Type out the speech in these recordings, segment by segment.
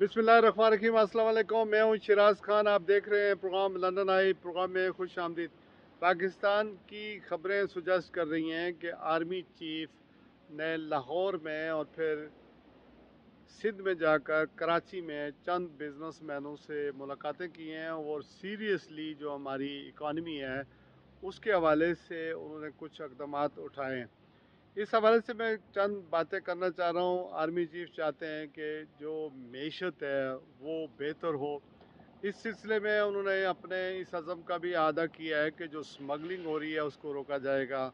बिस्मिल्लाहिर्रहमानिर्रहीम, अस्सलाम वालेकुम। मैं हूं शिराज खान। आप देख रहे हैं प्रोग्राम लंदन आई। प्रोग्राम में खुश आमदीद। पाकिस्तान की खबरें सुजेस्ट कर रही हैं कि आर्मी चीफ ने लाहौर में और फिर सिंध में जाकर कराची में चंद बिजनेसमैनों से मुलाकातें की हैं और सीरियसली जो हमारी इकॉनमी है उसके हवाले से उन्होंने कुछ इक़दामात उठाए हैं। इस हवाले से मैं चंद बातें करना चाह रहा हूँ। आर्मी चीफ चाहते हैं कि जो मईशत है वो बेहतर हो। इस सिलसिले में उन्होंने अपने इस अज़म का भी अदा किया है कि जो स्मगलिंग हो रही है उसको रोका जाएगा,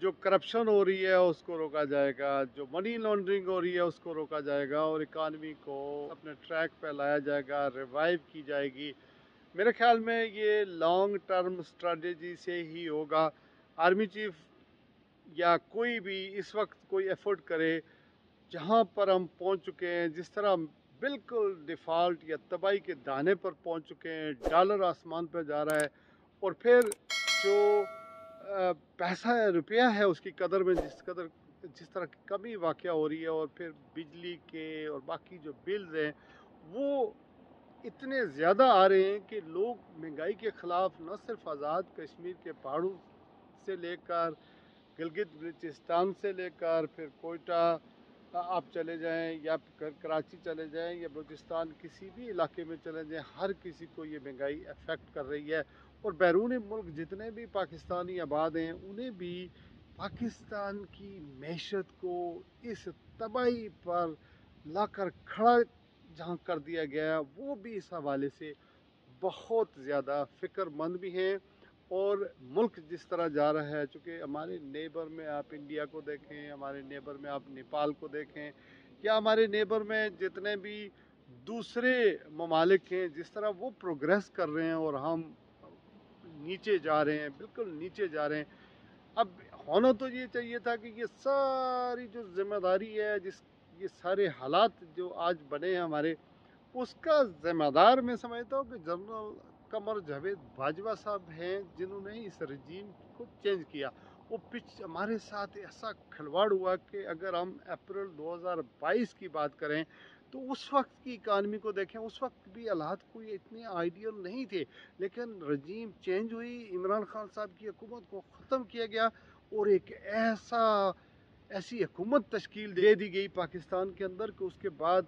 जो करप्शन हो रही है उसको रोका जाएगा, जो मनी लॉन्ड्रिंग हो रही है उसको रोका जाएगा और इकानमी को अपने ट्रैक पर लाया जाएगा, रिवाइव की जाएगी। मेरे ख्याल में ये लॉन्ग टर्म स्ट्रेटजी से ही होगा। आर्मी चीफ या कोई भी इस वक्त कोई एफर्ट करे, जहाँ पर हम पहुँच चुके हैं, जिस तरह हम बिल्कुल डिफ़ॉल्ट या तबाही के दाने पर पहुँच चुके हैं, डॉलर आसमान पर जा रहा है और फिर जो पैसा है, रुपया है, उसकी कदर में जिस तरह की कमी वाक़या हो रही है और फिर बिजली के और बाकी जो बिल्स हैं वो इतने ज़्यादा आ रहे हैं कि लोग महंगाई के ख़िलाफ़ न सिर्फ आज़ाद कश्मीर के पहाड़ों से लेकर गिलगित बल्चिस्तान से लेकर फिर कोयटा आप चले जाएं या कराची चले जाएं या बलूचिस्तान किसी भी इलाके में चले जाएं, हर किसी को ये महंगाई अफेक्ट कर रही है। और बैरून मुल्क जितने भी पाकिस्तानी आबाद हैं उन्हें भी पाकिस्तान की मैशत को इस तबाही पर लाकर खड़ा जहाँ कर दिया गया, वो भी इस हवाले से बहुत ज़्यादा फ़िक्रमंद भी हैं। और मुल्क जिस तरह जा रहा है, चूँकि हमारे नेबर में आप इंडिया को देखें, हमारे नेबर में आप नेपाल को देखें, या हमारे नेबर में जितने भी दूसरे ममालिक हैं, जिस तरह वो प्रोग्रेस कर रहे हैं और हम नीचे जा रहे हैं, बिल्कुल नीचे जा रहे हैं। अब होना तो ये चाहिए था कि ये सारी जो जिम्मेदारी है, ये सारे हालात जो आज बने हैं हमारे, उसका ज़िम्मेदार मैं समझता हूँ कि जनरल कमर जावेद बाजवा साहब हैं, जिन्होंने इस रजीम को चेंज किया। वो हमारे साथ ऐसा खिलवाड़ हुआ कि अगर हम अप्रैल 2022 की बात करें तो उस वक्त की इकानमी को देखें, उस वक्त भी हालात कोई इतने आइडियल नहीं थे, लेकिन रजीम चेंज हुई, इमरान खान साहब की हुकूमत को ख़त्म किया गया और एक ऐसी हुकूमत तश्कील दे दी गई पाकिस्तान के अंदर कि उसके बाद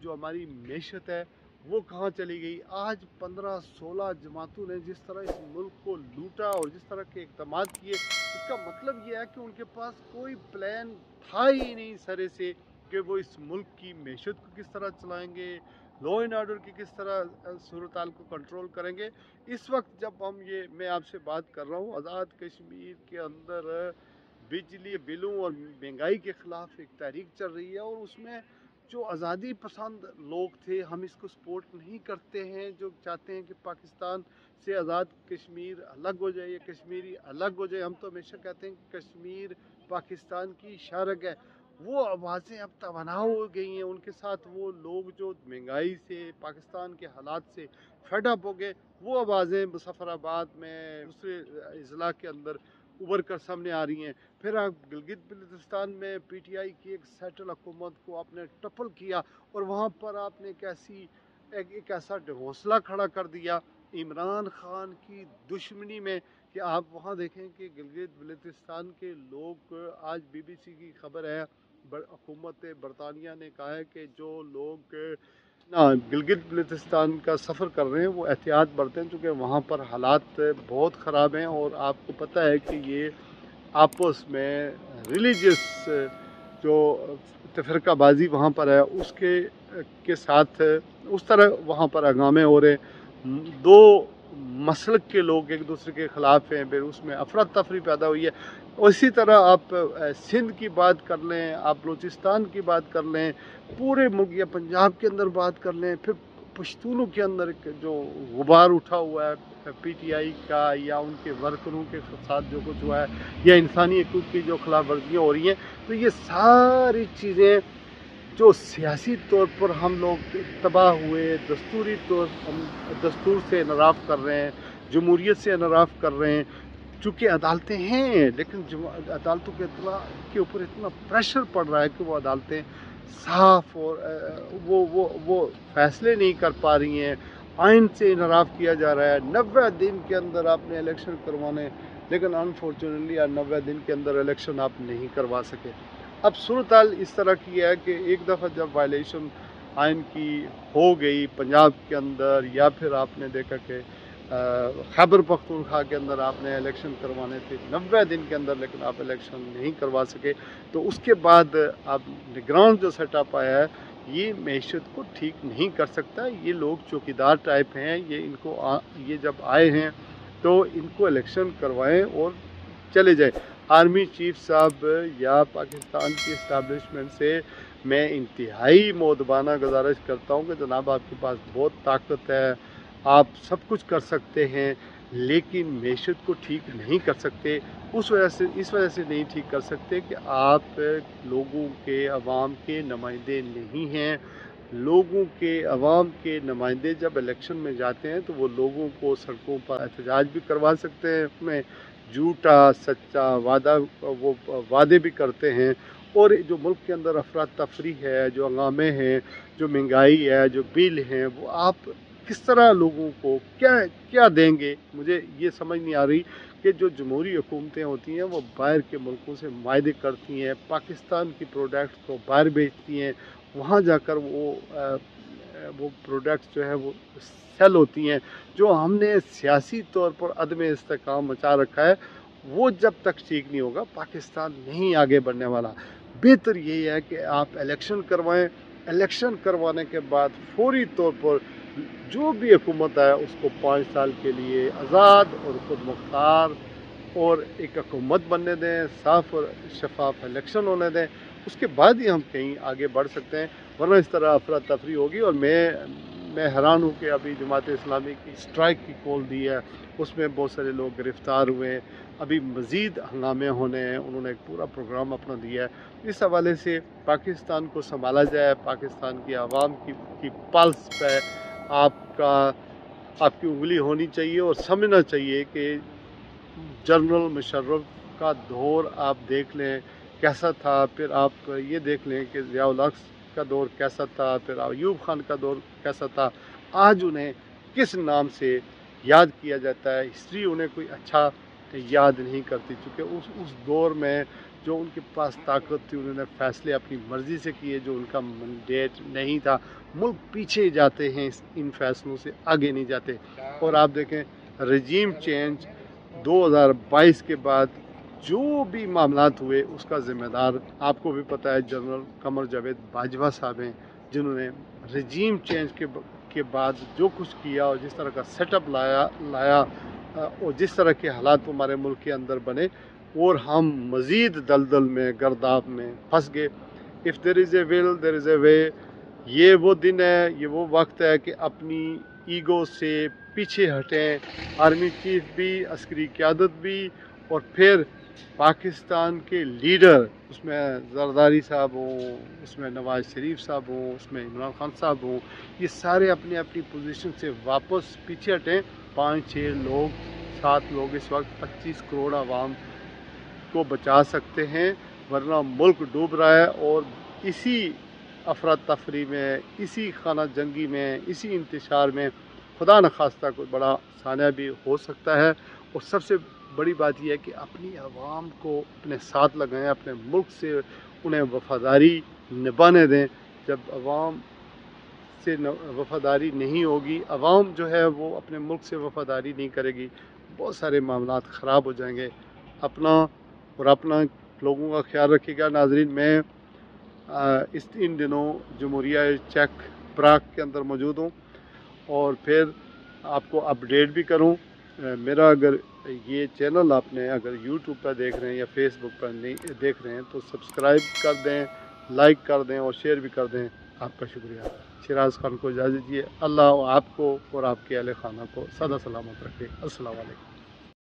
जो हमारी मैशत है वो कहाँ चली गई। आज 15-16 जमातों ने जिस तरह इस मुल्क को लूटा और जिस तरह के इक़दाम किए, इसका मतलब ये है कि उनके पास कोई प्लान था ही नहीं सरे से कि वो इस मुल्क की मैशत को किस तरह चलाएंगे, लॉ एंड ऑर्डर की किस तरह सूरत हाल को कंट्रोल करेंगे। इस वक्त जब मैं आपसे बात कर रहा हूँ, आज़ाद कश्मीर के अंदर बिजली बिलों और महंगाई के ख़िलाफ़ एक तहरीक चल रही है और उसमें जो आज़ादी पसंद लोग थे, हम इसको सपोर्ट नहीं करते हैं, जो चाहते हैं कि पाकिस्तान से आज़ाद कश्मीर अलग हो जाए या कश्मीरी अलग हो जाए। हम तो हमेशा कहते हैं कि कश्मीर पाकिस्तान की शारग है। वो आवाज़ें अब तवाना हो गई हैं, उनके साथ वो लोग जो महंगाई से, पाकिस्तान के हालात से फेड अप हो गए, वो आवाज़ें मुजफ्फराबाद में, दूसरे अजला के अंदर उभर कर सामने आ रही हैं। फिर आप गिलगित बल्चिस्तान में पीटीआई की एक सेटल हुकूमत को आपने टपल किया और वहाँ पर आपने एक ऐसा हौसला खड़ा कर दिया इमरान खान की दुश्मनी में कि आप वहाँ देखें कि गिलगित बल्चिस्तान के लोग, आज बीबीसी की खबर है, हुकूमत बरतानिया ने कहा है कि जो लोग गिलगित बल्चिस्तान का सफ़र कर रहे हैं वो एहतियात बरतें, चूँकि वहाँ पर हालात बहुत ख़राब हैं। और आपको पता है कि ये आपस में रिलीजियस जो तफरकाबाजी वहाँ पर है उसके के साथ उस तरह वहाँ पर हंगामे हो रहे हैं। दो मसलक के लोग एक दूसरे के ख़िलाफ़ हैं, फिर उसमें अफरा तफरी पैदा हुई है। और इसी तरह आप सिंध की बात कर लें, आप बलूचिस्तान की बात कर लें, पूरे मुल्क या पंजाब के अंदर बात कर लें, फिर पश्तूनों के अंदर जो गुबार उठा हुआ है पीटीआई का या उनके वर्करों के साथ जो कुछ हुआ है या इंसानी हकूक़ की जो खिलाफ वर्जियाँ हो रही हैं, तो ये सारी चीज़ें जो सियासी तौर पर हम लोग तबाह हुए, दस्तूरी तौर हम दस्तूर से इनराफ़ कर रहे हैं, जमहूरियत से इनराफ़ कर रहे हैं। चूँकि अदालतें हैं, लेकिन अदालतों के ऊपर इतना प्रेशर पड़ रहा है कि वो अदालतें साफ और वो फैसले नहीं कर पा रही हैं। आइन से इनराफ किया जा रहा है 90 दिन के अंदर आपने इलेक्शन करवाने, लेकिन अनफॉर्चुनेटली 90 दिन के अंदर इलेक्शन आप नहीं करवा सके। अब सूरत हाल इस तरह की है कि एक दफ़ा जब वायलेशन आइन की हो गई पंजाब के अंदर, या फिर आपने देखा कि खैबर पख्तूनख्वा के अंदर आपने इलेक्शन करवाने थे 90 दिन के अंदर, लेकिन आप इलेक्शन नहीं करवा सके, तो उसके बाद आप निगरान जो सेटअप आया है ये मैशत को ठीक नहीं कर सकता। ये लोग चौकीदार टाइप हैं, ये जब आए हैं तो इनको इलेक्शन करवाएं और चले जाए। आर्मी चीफ साहब या पाकिस्तान की इस्टेब्लिशमेंट से मैं इंतहाई मोदबाना गुजारिश करता हूँ कि जनाब आपके पास बहुत ताकत है, आप सब कुछ कर सकते हैं, लेकिन मैशत को ठीक नहीं कर सकते। इस वजह से नहीं ठीक कर सकते कि आप लोगों के अवाम के नुमाइंदे नहीं हैं। लोगों के अवाम के नुमाइंदे जब इलेक्शन में जाते हैं तो वो लोगों को सड़कों पर एहतजाज भी करवा सकते हैं, उसमें झूठा सच्चा वादे भी करते हैं। और जो मुल्क के अंदर अफरा तफरी है, जो हंगामे हैं, जो महंगाई है, जो बिल हैं, वो आप किस तरह लोगों को क्या देंगे। मुझे ये समझ नहीं आ रही कि जो जमहूरी हुकूमतें होती हैं वो बाहर के मुल्कों से मायदे करती हैं, पाकिस्तान की प्रोडक्ट्स को बाहर बेचती हैं, वहाँ जाकर वो प्रोडक्ट्स जो है वो सेल होती हैं। जो हमने सियासी तौर पर अदम इस्तेकाम मचा रखा है वो जब तक ठीक नहीं होगा पाकिस्तान नहीं आगे बढ़ने वाला। बेहतर यही है कि आप इलेक्शन करवाएं, इलेक्शन करवाने के बाद फौरी तौर पर जो भी हुकूमत है उसको 5 साल के लिए आज़ाद और खुद मुख्तार और एक हुकूमत बनने दें, साफ़ और शफाफ इलेक्शन होने दें, उसके बाद ही हम कहीं आगे बढ़ सकते हैं। वरना इस तरह अफरा तफरी होगी। और मैं हैरान हूँ कि अभी जमात इस्लामी की स्ट्राइक की कॉल दी है, उसमें बहुत सारे लोग गिरफ़्तार हुए हैं, अभी मज़ीद हंगामे होने हैं, उन्होंने एक पूरा प्रोग्राम अपना दिया है। इस हवाले से पाकिस्तान को संभाला जाए, पाकिस्तान की आवाम की पल्स पे आपकी उंगली होनी चाहिए और समझना चाहिए कि जनरल मुशर्रफ का दौर आप देख लें कैसा था, फिर आप ये देख लें कि ज़िया-उल हक का दौर कैसा था, फिर अयूब खान का दौर कैसा था। आज उन्हें किस नाम से याद किया जाता है, हिस्ट्री उन्हें कोई अच्छा याद नहीं करती, चूँकि उस दौर में जो उनके पास ताकत थी उन्होंने फ़ैसले अपनी मर्ज़ी से किए, जो उनका मैंडेट नहीं था। मुल्क पीछे जाते हैं, इन फ़ैसलों से आगे नहीं जाते। और आप देखें रजीम चेंज 2022 के बाद जो भी मामलात हुए उसका ज़िम्मेदार आपको भी पता है जनरल कमर जावेद बाजवा साहब हैं, जिन्होंने रजीम चेंज के बाद जो कुछ किया और जिस तरह का सेटअप लाया और जिस तरह के हालात हमारे मुल्क के अंदर बने, और हम मज़ीद दलदल में गर्दाब में फंस गए। If there is a will there is a way. ये वो दिन है, ये वो वक्त है कि अपनी ईगो से पीछे हटें, आर्मी चीफ भी, अस्करी क़यादत भी, और फिर पाकिस्तान के लीडर, उसमें जरदारी साहब हों, उसमें नवाज़ शरीफ साहब हों, उसमें इमरान खान साहब हों, ये सारे अपनी अपनी पोजीशन से वापस पीछे हटें। 5-6 लोग 7 लोग इस वक्त 25 करोड़ आवाम को बचा सकते हैं, वरना मुल्क डूब रहा है। और इसी अफरा तफरी में, इसी खाना जंगी में, इसी इंतशार में खुदा न खास्ता कोई बड़ा सानिया भी हो सकता है। और सबसे बड़ी बात यह है कि अपनी आवाम को अपने साथ लगाएं, अपने मुल्क से उन्हें वफ़ादारी निभाने दें। जब आवाम से वफ़ादारी नहीं होगी, आवाम जो है वो अपने मुल्क से वफ़ादारी नहीं करेगी, बहुत सारे मामलात ख़राब हो जाएंगे। अपना लोगों का ख्याल रखिएगा। नाज़रीन, मैं इन दिनों जमहूरिया चेक प्राग के अंदर मौजूद हूँ और फिर आपको अपडेट भी करूँ। मेरा अगर ये चैनल आपने अगर यूट्यूब पर देख रहे हैं या फेसबुक पर नहीं देख रहे हैं तो सब्सक्राइब कर दें, लाइक कर दें और शेयर भी कर दें। आपका शुक्रिया। शिराज खान को इजाज़त दीजिए। अल्लाह आपको और आपके अहले खाना को सदा सलामत रखे। अस्सलाम वालेकुम।